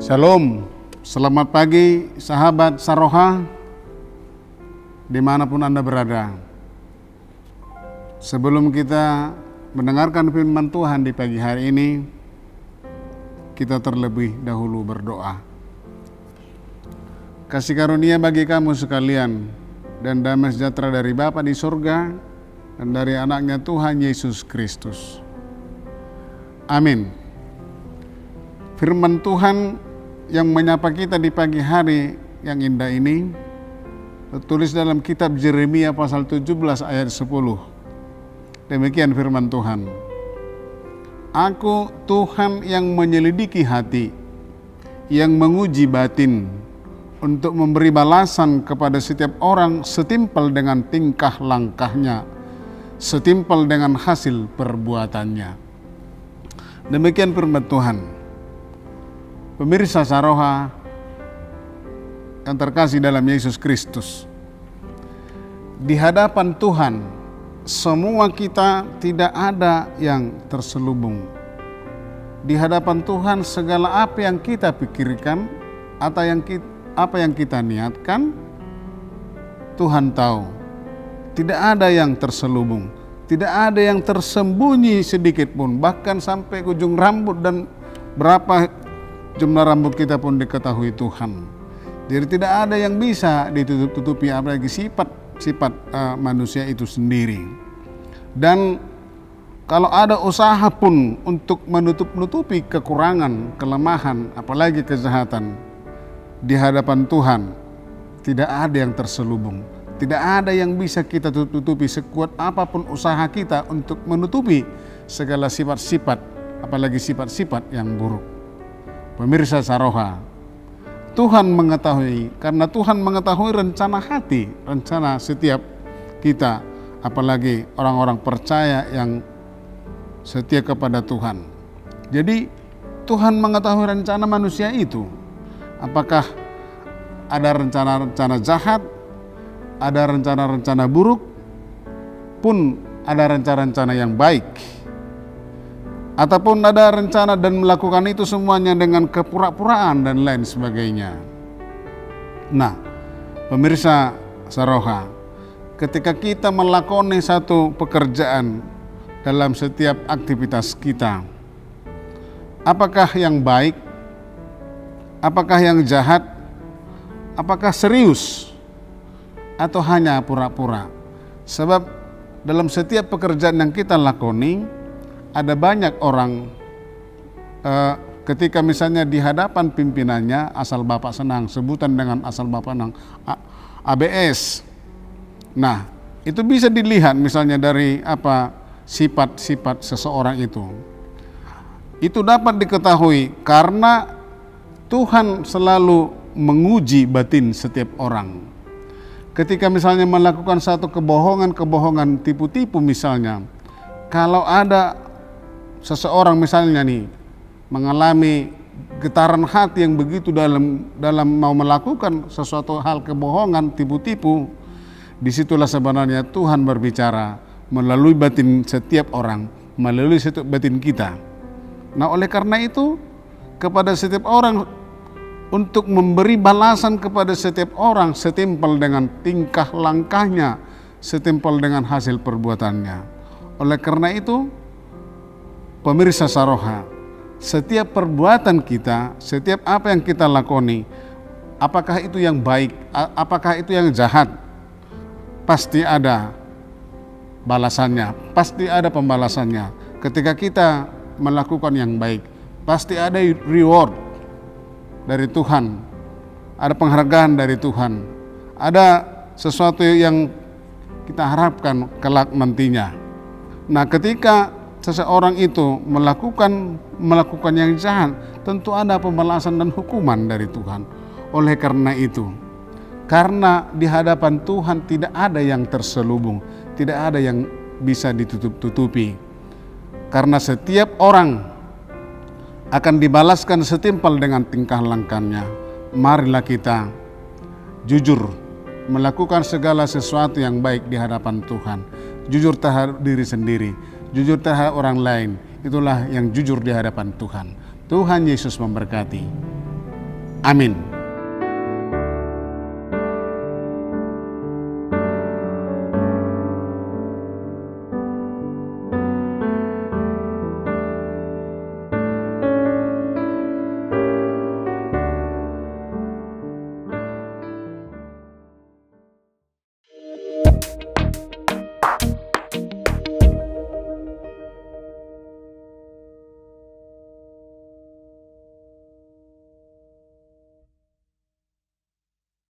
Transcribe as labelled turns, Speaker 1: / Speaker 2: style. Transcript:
Speaker 1: Shalom, selamat pagi sahabat Saroha dimanapun Anda berada. Sebelum kita mendengarkan firman Tuhan di pagi hari ini, kita terlebih dahulu berdoa. Kasih karunia bagi kamu sekalian dan damai sejahtera dari Bapa di surga dan dari anaknya Tuhan Yesus Kristus. Amin. Firman Tuhan yang menyapa kita di pagi hari yang indah ini tertulis dalam kitab Yeremia pasal 17 ayat 10. Demikian firman Tuhan. Aku Tuhan yang menyelidiki hati, yang menguji batin, untuk memberi balasan kepada setiap orang setimpal dengan tingkah langkahnya, setimpal dengan hasil perbuatannya. Demikian firman Tuhan. Pemirsa Saroha yang terkasih dalam Yesus Kristus, di hadapan Tuhan semua kita tidak ada yang terselubung. Di hadapan Tuhan segala apa yang kita pikirkan atau apa yang kita niatkan, Tuhan tahu. Tidak ada yang terselubung, tidak ada yang tersembunyi sedikit pun, bahkan sampai ujung rambut dan berapa jumlah rambut kita pun diketahui Tuhan. Jadi tidak ada yang bisa ditutup-tutupi, apalagi sifat manusia itu sendiri. Dan kalau ada usaha pun untuk menutup-nutupi kekurangan, kelemahan, apalagi kejahatan, di hadapan Tuhan tidak ada yang terselubung. Tidak ada yang bisa kita tutupi sekuat apapun usaha kita untuk menutupi segala sifat-sifat, apalagi sifat-sifat yang buruk. Pemirsa Saroha, Tuhan mengetahui, karena Tuhan mengetahui rencana hati, rencana setiap kita, apalagi orang-orang percaya yang setia kepada Tuhan. Jadi Tuhan mengetahui rencana manusia itu. Apakah ada rencana-rencana jahat, ada rencana-rencana buruk, pun ada rencana-rencana yang baik. Ataupun ada rencana dan melakukan itu semuanya dengan kepura-puraan dan lain sebagainya. Nah, pemirsa Saroha, ketika kita melakoni satu pekerjaan dalam setiap aktivitas kita, apakah yang baik, apakah yang jahat, apakah serius, atau hanya pura-pura? Sebab dalam setiap pekerjaan yang kita lakoni, ada banyak orang ketika misalnya di hadapan pimpinannya, asal Bapak senang, sebutan dengan asal Bapak senang, ABS. Nah, itu bisa dilihat misalnya dari apa sifat-sifat seseorang itu. Itu dapat diketahui karena Tuhan selalu menguji batin setiap orang. Ketika misalnya melakukan satu kebohongan, tipu-tipu misalnya, kalau ada seseorang misalnya nih mengalami getaran hati yang begitu dalam mau melakukan sesuatu hal kebohongan, tipu-tipu, disitulah sebenarnya Tuhan berbicara melalui batin setiap orang, melalui setiap batin kita. Nah, oleh karena itu kepada setiap orang untuk memberi balasan kepada setiap orang setimpal dengan tingkah langkahnya, setimpal dengan hasil perbuatannya. Oleh karena itu, pemirsa Saroha, setiap perbuatan kita, setiap apa yang kita lakoni, apakah itu yang baik, apakah itu yang jahat, pasti ada balasannya, pasti ada pembalasannya. Ketika kita melakukan yang baik, pasti ada reward dari Tuhan, ada penghargaan dari Tuhan, ada sesuatu yang kita harapkan kelak nantinya. Nah, ketika seseorang itu melakukan yang jahat, tentu ada pembalasan dan hukuman dari Tuhan. Oleh karena itu, karena di hadapan Tuhan tidak ada yang terselubung, tidak ada yang bisa ditutup-tutupi. Karena setiap orang akan dibalaskan setimpal dengan tingkah langkahnya. Marilah kita jujur melakukan segala sesuatu yang baik di hadapan Tuhan. Jujur terhadap diri sendiri, jujur terhadap orang lain, itulah yang jujur di hadapan Tuhan. Tuhan Yesus memberkati. Amin.